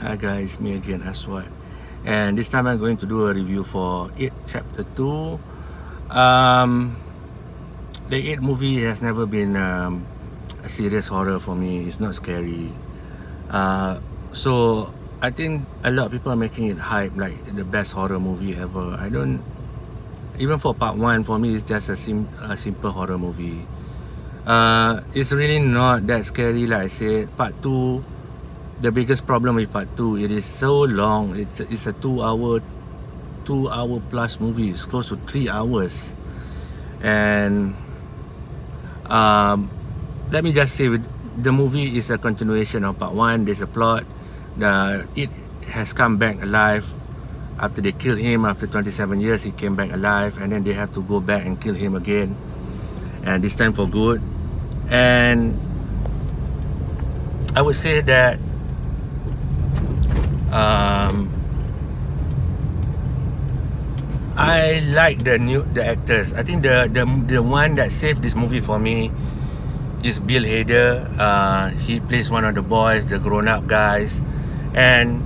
Hi guys, me again, Aswad. And this time I'm going to do a review for It Chapter 2. The It movie has never been a serious horror for me. It's not scary. So I think a lot of people are making it hype like the best horror movie ever. I don't, even for part 1, for me it's just a simple horror movie. It's really not that scary like I said. Part 2, the biggest problem with part 2, it is so long. It's a 2 hour plus movie. It's close to 3 hours. And let me just say, the movie is a continuation of part 1. There's a plot. It has come back alive after they killed him. After 27 years, he came back alive, and then they have to go back and kill him again, and this time for good. And I would say that I like the actors. I think the one that saved this movie for me is Bill Hader. He plays one of the boys, the grown-up guys, and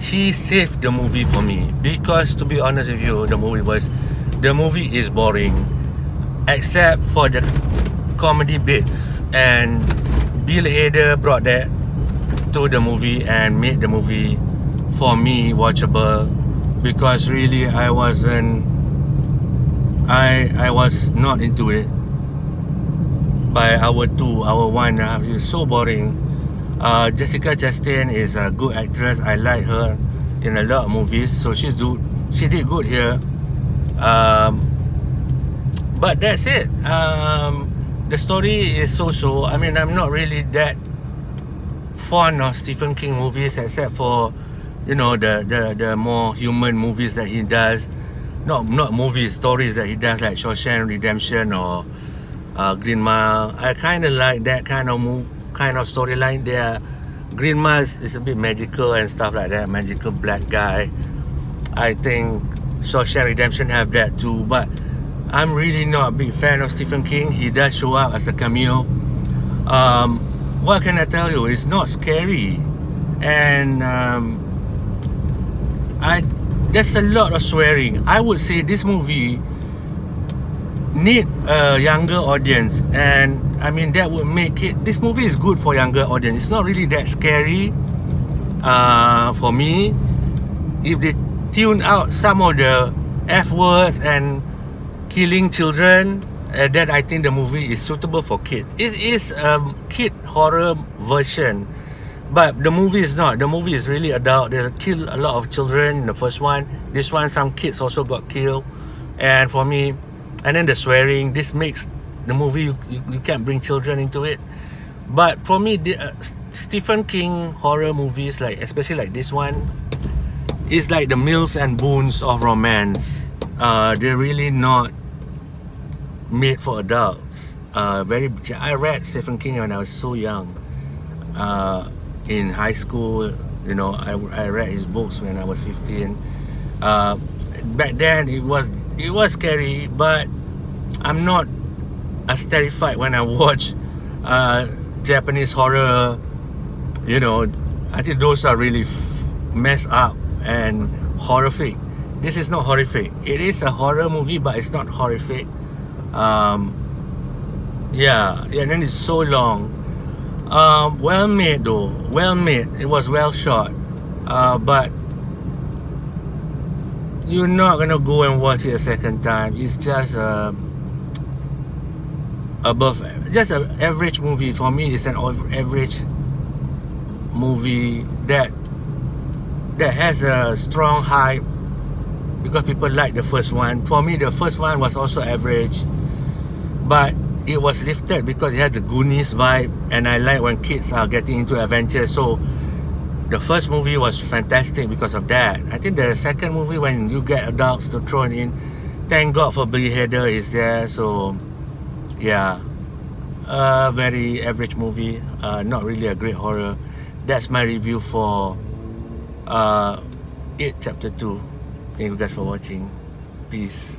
he saved the movie for me, because to be honest with you, the movie is boring except for the comedy bits, and Bill Hader brought that to the movie and made the movie for me watchable, because really I was not into it by hour 2, hour 1. It was so boring. Jessica Chastain is a good actress. I like her in a lot of movies, so she did good here. But that's it. The story is so-so. I mean, I'm not really that fond of Stephen King movies, except for, you know, the more human movies that he does. Not movies, stories that he does, like Shawshank Redemption or Green Mile. I kind of like that kind of storyline there. Green Mile is a bit magical and stuff like that, magical black guy. I think Shawshank Redemption have that too, but I'm really not a big fan of Stephen King. He does show up as a cameo. What can I tell you? It's not scary, and there's a lot of swearing. I would say this movie need a younger audience, and I mean that would make it. This movie is good for younger audience. It's not really that scary for me. If they tune out some of the F words and killing children, then I think the movie is suitable for kids. It is a kid horror version, but the movie is not. The movie is really adult. They kill a lot of children in the first one. This one, some kids also got killed. And for me, and then the swearing, this makes the movie, you can't bring children into it. But for me, the Stephen King horror movies, like especially like this one, is like the Mills and Boons of romance. They're really not made for adults. I read Stephen King when I was so young, in high school. You know, I read his books when I was 15. Back then it was scary, but I'm not as terrified when I watch Japanese horror. You know, I think those are really messed up and horrific. This is not horrific. It is a horror movie, but it's not horrific. Yeah, and then it's so long. Well made though. Well made. It was well shot. But you're not gonna go and watch it a second time. It's just just an average movie. For me, it's an average movie that has a strong hype, because people like the first one. For me, the first one was also average, but it was lifted because it has the Goonies vibe, and I like when kids are getting into adventure. So the first movie was fantastic because of that. I think the second movie, when you get adults to throw in, thank God for Bill Hader is there. So yeah, very average movie. Not really a great horror. That's my review for It Chapter 2. Thank you guys for watching. Peace.